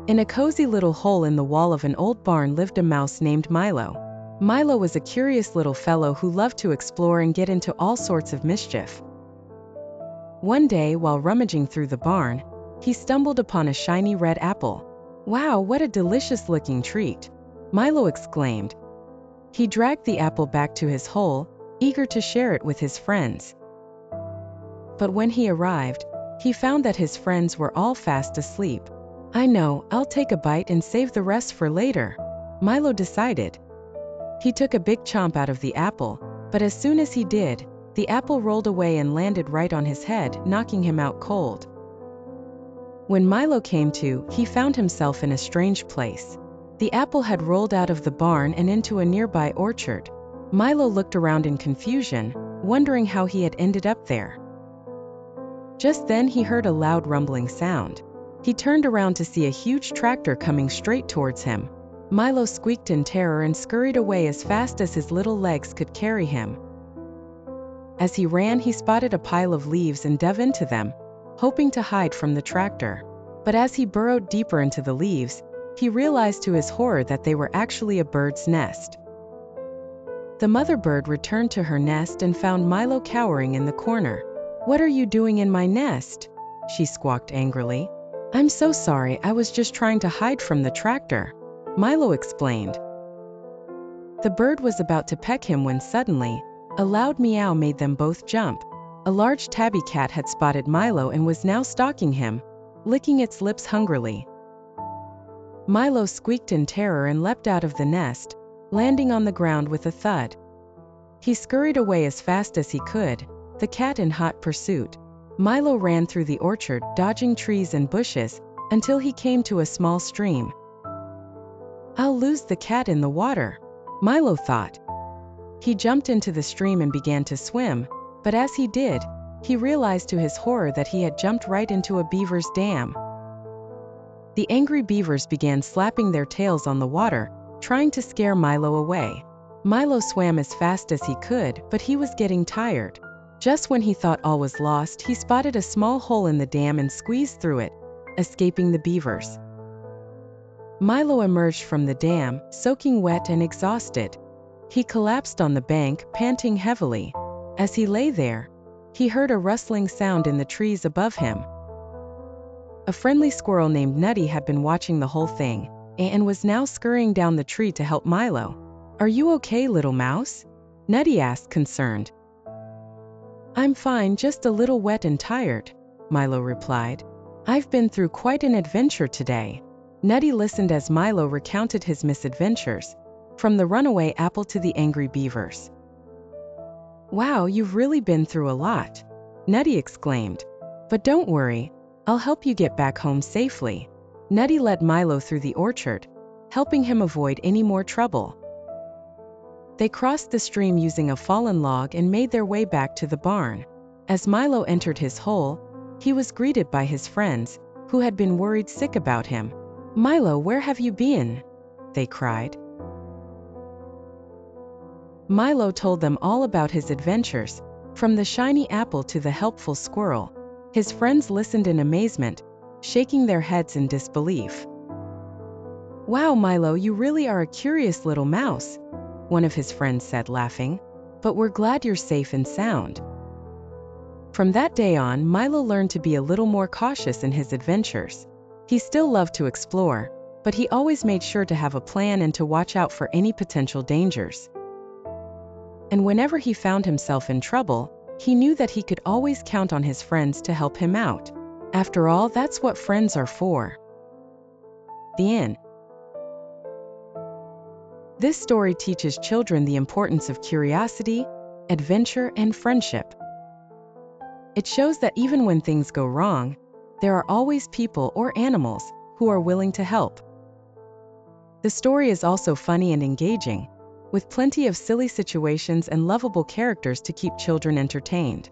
In a cozy little hole in the wall of an old barn lived a mouse named Milo. Milo was a curious little fellow who loved to explore and get into all sorts of mischief. One day, while rummaging through the barn, he stumbled upon a shiny red apple. "Wow, what a delicious-looking treat!" Milo exclaimed. He dragged the apple back to his hole, eager to share it with his friends. But when he arrived, he found that his friends were all fast asleep. "I know, I'll take a bite and save the rest for later," Milo decided. He took a big chomp out of the apple, but as soon as he did, the apple rolled away and landed right on his head, knocking him out cold. When Milo came to, he found himself in a strange place. The apple had rolled out of the barn and into a nearby orchard. Milo looked around in confusion, wondering how he had ended up there. Just then he heard a loud rumbling sound. He turned around to see a huge tractor coming straight towards him. Milo squeaked in terror and scurried away as fast as his little legs could carry him. As he ran, he spotted a pile of leaves and dove into them, hoping to hide from the tractor. But as he burrowed deeper into the leaves, he realized to his horror that they were actually a bird's nest. The mother bird returned to her nest and found Milo cowering in the corner. "What are you doing in my nest?" she squawked angrily. "I'm so sorry, I was just trying to hide from the tractor," Milo explained. The bird was about to peck him when suddenly, a loud meow made them both jump. A large tabby cat had spotted Milo and was now stalking him, licking its lips hungrily. Milo squeaked in terror and leapt out of the nest, landing on the ground with a thud. He scurried away as fast as he could, the cat in hot pursuit. Milo ran through the orchard, dodging trees and bushes, until he came to a small stream. "I'll lose the cat in the water," Milo thought. He jumped into the stream and began to swim, but as he did, he realized to his horror that he had jumped right into a beaver's dam. The angry beavers began slapping their tails on the water, trying to scare Milo away. Milo swam as fast as he could, but he was getting tired. Just when he thought all was lost, he spotted a small hole in the dam and squeezed through it, escaping the beavers. Milo emerged from the dam, soaking wet and exhausted. He collapsed on the bank, panting heavily. As he lay there, he heard a rustling sound in the trees above him. A friendly squirrel named Nutty had been watching the whole thing, and was now scurrying down the tree to help Milo. "Are you okay, little mouse?" Nutty asked, concerned. "I'm fine, just a little wet and tired," Milo replied. "I've been through quite an adventure today." Nutty listened as Milo recounted his misadventures, from the runaway apple to the angry beavers. "Wow, you've really been through a lot," Nutty exclaimed. "But don't worry, I'll help you get back home safely." Nutty led Milo through the orchard, helping him avoid any more trouble. They crossed the stream using a fallen log and made their way back to the barn. As Milo entered his hole, he was greeted by his friends, who had been worried sick about him. "Milo, where have you been?" they cried. Milo told them all about his adventures, from the shiny apple to the helpful squirrel. His friends listened in amazement, shaking their heads in disbelief. "Wow, Milo, you really are a curious little mouse," one of his friends said, laughing. "But we're glad you're safe and sound." From that day on, Milo learned to be a little more cautious in his adventures. He still loved to explore, but he always made sure to have a plan and to watch out for any potential dangers. And whenever he found himself in trouble, he knew that he could always count on his friends to help him out. After all, that's what friends are for. The end. This story teaches children the importance of curiosity, adventure, and friendship. It shows that even when things go wrong, there are always people or animals who are willing to help. The story is also funny and engaging, with plenty of silly situations and lovable characters to keep children entertained.